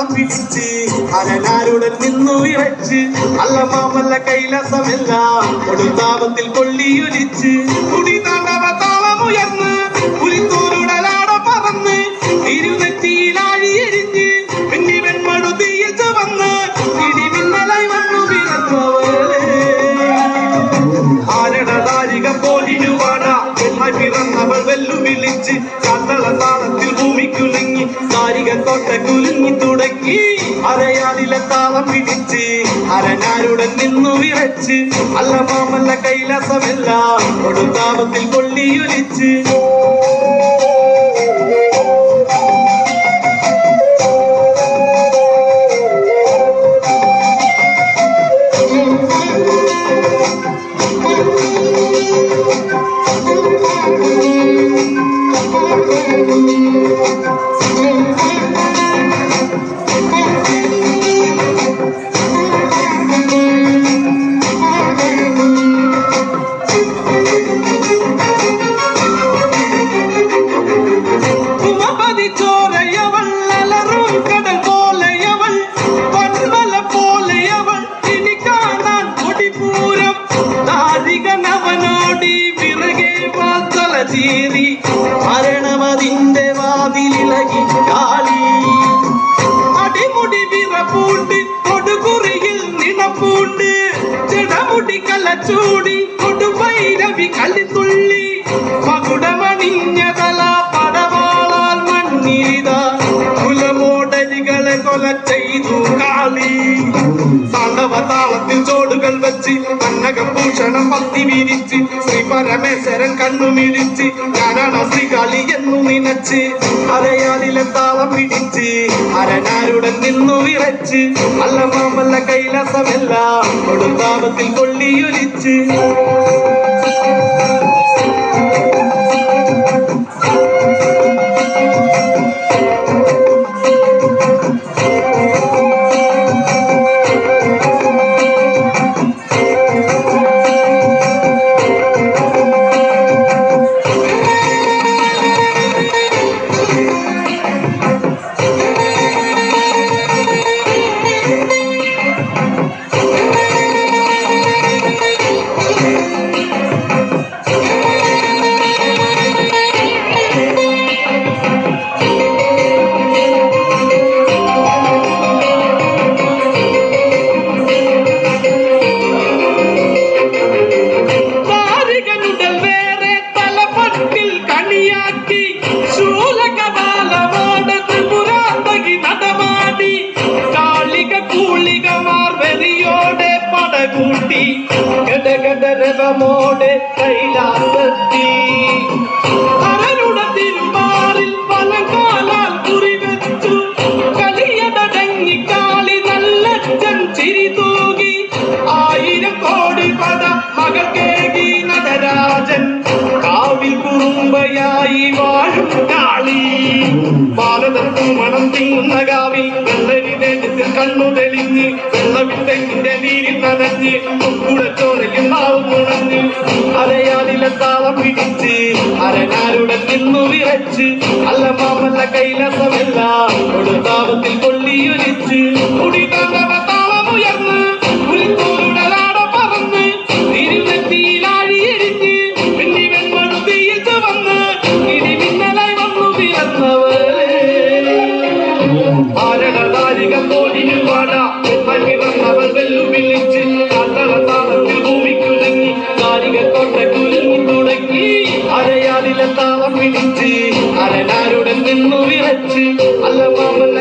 താളം പിടിച്ച് അരനാരുടൻ നിന്നു വിറച്ച് അല്ല മാമല്ല കൈലാസമെല്ലാം കൊടുത്താപത്തിൽ കൊള്ളിയൊലിച്ച് കുടി താണ്ടവ താളമുയർന്ന് പുലിത്തോരുടലാട പറന്ന് തിരുനെറ്റിയിലാഴിയെരിഞ്ഞ് പിന്നി വെൺമടുതിയിൽ ചുവന്ന് ഇടിമിന്നലായി വന്നു പിറന്നവളെ ആരണതാരിക പോലിരുവാട പെണ്ണായി പിറന്നവൾ വെല്ലുവിളിച്ച് കാത്തള താളത്തിൽ ഭൂമിക്കുലുങ്ങി കാരിക കോട്ട കുലുങ്ങി തുടങ്ങി അരയാലിലെ താളം പിടിച്ച് അരനാരുടൻ നിന്നു വിറച്ച് അല്ല മാമല്ല കൈലാസമെല്ലാം കൊടുത്താപത്തിൽ കൊള്ളിയൊലിച്ച് മരണമതിന്റെ വാതിലിളകി കാളി അടിമുടി വിറപ്പൂണ്ട് കൊടുകുറിയിൽ നിണപ്പൂണ്ട് ചെടമുടി കലച്ചൂടി കൊടുവൈരവി കളിത്തുള്ളി മകുടമണിഞ്ഞതല പടവാളാൽ മണ്ണിരിത കുലമോടരികളെ കൊല ചെയ്തു കാളി താണ്ഡവ താളത്തിൽ ചോടുകൾ വെച്ച് കന്നകഭൂഷണം പത്തി വിരിച്ച് ശ്രീ പരമേശ്വരൻ കണ്ണുമിഴിച്ച് ഞാനാണ് ശ്രീകാളി എന്നു നിനച്ച് അരയാലിലെ താളം പിടിച്ച് അരനാരുടൻ നിന്നു വിറച്ച് അല്ല മാമല്ല കൈലാസമെല്ലാം കൊടുത്താപത്തിൽ കൊള്ളിയൊലിച്ച് ഗടഗടരവമോടെ കൈലാസത്തി അരനുട തിരുമാറിൽ പലകാലാൽ കുറിവെച്ചു കലിയടങ്ങി കാളി നല്ലച്ചൻ ചിരി തൂകി 1000 കോടി പദ മകൾ കേകി നടരാജൻ കാവിൽ കുറുമ്പയായി വാഴും കാളി ഭാരതത്തിൽ മണം തിങ്ങുന്ന കാവിൽ വെള്ളരി ദേശത്തിൽ കണ്ണു തെളിഞ്ഞ് വെള്ളവിട്ടെങ്ങിന്റെ നീരിൽ നനഞ്ഞ് കുടച്ചോരയിൽ നാവും ഉണഞ്ഞ് അരയാലിലെ താളം പിടിച്ച് അരനാരുടൻ നിന്നു വിറച്ച് അല്ല മാമല്ല കൈലാസമെല്ലാം കൊടുത്താപത്തിൽ കൊള്ളിയൊലിച്ച് കുടി താണ്ടവ താളമുയർന്ന് പുലിത്തോരുടലാട പറന്ന് തിരുനെറ്റിയിലാഴിയെരിഞ്ഞ് പിന്നി വെൺമടുതിയിൽ ചുവന്ന് ഇടിമിന്നലായി വന്നു പിറന്നവളെ ആരണതാരിക പോലിരുവാട പിറന്നവൾ വെല്ലുവിളിച്ച് കാത്തള താളത്തിൽ ഭൂമിക്കുലുങ്ങി കാരിക കോട്ട കുലുങ്ങി തുടങ്ങി അരയാലിലെ താളം പിടിച്ച് അരനാരുടൻ നിന്നു വിറച്ച് അല്ല മാമല്ല